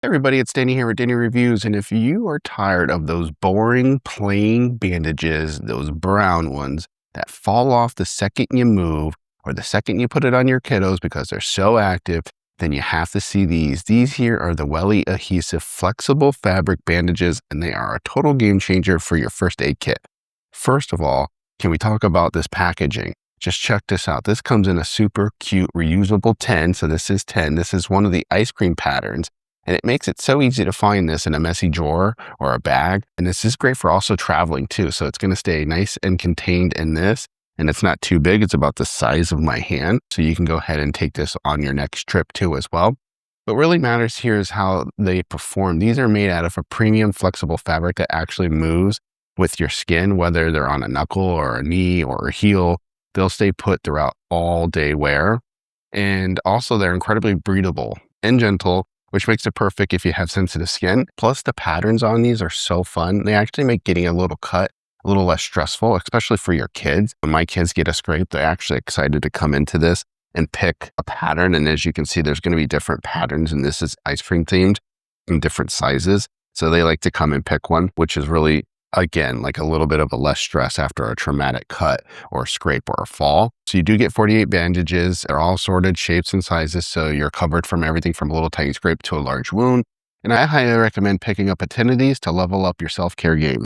Hey everybody, it's Danny here with Danny Reviews, and if you are tired of those boring, plain bandages, those brown ones that fall off the second you move or the second you put it on your kiddos because they're so active, then you have to see these. These here are the Welly Adhesive Flexible Fabric Bandages, and they are a total game changer for your first aid kit. First of all, can we talk about this packaging? Just check this out. This comes in a super cute reusable 10. So this is 10. This is one of the ice cream patterns. And it makes it so easy to find this in a messy drawer or a bag. And this is great for also traveling too. So it's going to stay nice and contained in this. And it's not too big. It's about the size of my hand. So you can go ahead and take this on your next trip too as well. What really matters here is how they perform. These are made out of a premium flexible fabric that actually moves with your skin, whether they're on a knuckle or a knee or a heel. They'll stay put throughout all day wear. And also they're incredibly breathable and gentle, which makes it perfect if you have sensitive skin. Plus the patterns on these are so fun. They actually make getting a little cut a little less stressful, especially for your kids. When my kids get a scrape, they're actually excited to come into this and pick a pattern. And as you can see, there's going to be different patterns, and this is ice cream themed in different sizes. So they like to come and pick one, which is really, again, like a little bit of a less stress after a traumatic cut or a scrape or a fall. So you do get 48 bandages. They're all sorted shapes and sizes. So you're covered from everything from a little tiny scrape to a large wound. And I highly recommend picking up a 10 of these to level up your self-care game.